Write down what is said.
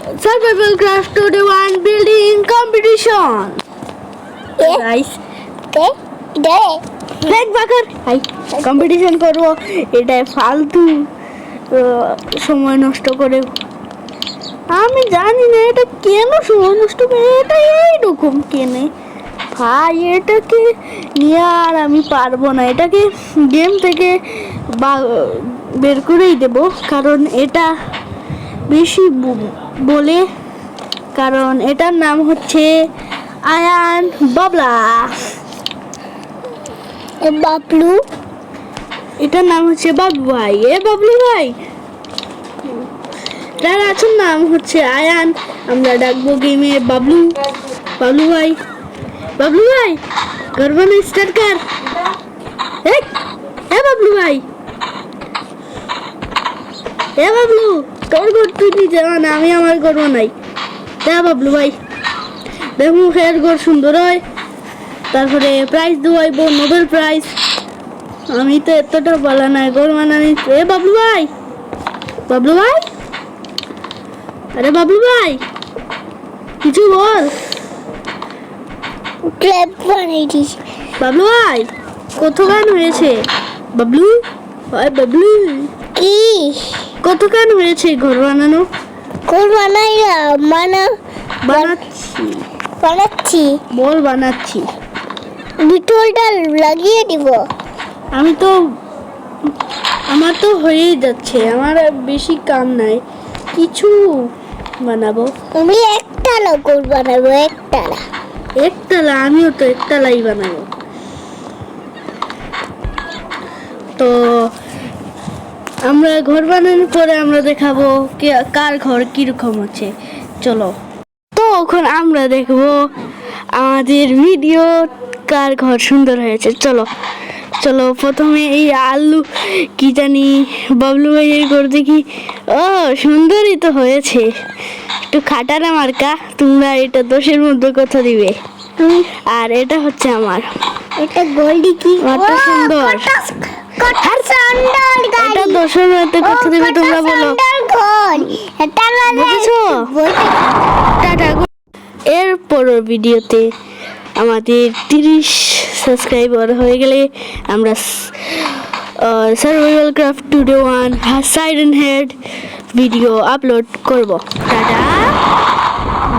Survival Craft Today One Building Competition. Guys, bag বাকর হাই competition করবো। এটা ফালতু সময় নষ্ট করে, আমি জানি না এটা কেন সময় নষ্ট করে, এটা এইরকম কেনে ভাই। এটাকে নিয়ে আর আমি পারবো না, এটাকে গেম থেকে বের করেই দেবো, কারণ এটা বেশি বলে, কারণ এটার নাম হচ্ছে আয়ান বাবলা বাবলু। এটার নাম হচ্ছে বাবলু ভাই। বাবলু ভাই, তার আসল নাম হচ্ছে আয়ান, আমরা ডাকবো গেমে বাবলু। বাবলু ভাই, বাবলু ভাই ঘর বানাই স্টার্ট কর। বাবলু ভাই, বাবলু তোর ঘর তুই নিজে বানা, আমি আমার ঘর বানাই। বাবলু ভাই দেখুন ফের ঘর সুন্দর হয়, তারপরে প্রাইজ দেওয়াইব, নোবেল প্রাইজ। আমি তো এতটা বলা নাই ঘর বানানি। বাবলু ভাই, বাবলু ভাই, আরে বাবলু ভাই কিছু বল। বাবলু ভাই কত গান হয়েছে? বাবলু ভাই, বাবলু কি কত গান হয়েছে ঘর বানানো? ঘর বানাই বানাচ্ছি বল বানাচ্ছি। বিটলটা লাগিয়ে দিব। আমার তো হয়েই যাচ্ছে, আমার বেশি কাম নাই, কিছু বানাবো। আমি একতলা ঘর বানাবো, একতলা আমিও তো একতলাই বানাবো। তো আমরা ঘর বানানোর পরে আমরা দেখাবো কার ঘর কিরকম আছে। চলো, তো এখন আমরা দেখবো আমাদের ভিডিও কার ঘর সুন্দর হয়েছে। চলো চলো, প্রথমে এই আলু কি জানি বাবলু ভাইয়ের ঘর দেখি। ও সুন্দরই তো হয়েছে, একটু খাটারা মার্কা। তোমরা এটা 10-এর মধ্যে কত দিবে? আর এটা হচ্ছে আমার, এটা গোল্ডি কি কত সুন্দর, এটা 10-এর মধ্যে কত দিবে তোমরা বলো। বুঝেছো? টাটা। এর পরের ভিডিওতে আমাদের 30 সাবস্ক্রাইবার হয়ে গেলে আমরা survival craft today 1 siren head video upload করব। টাটা।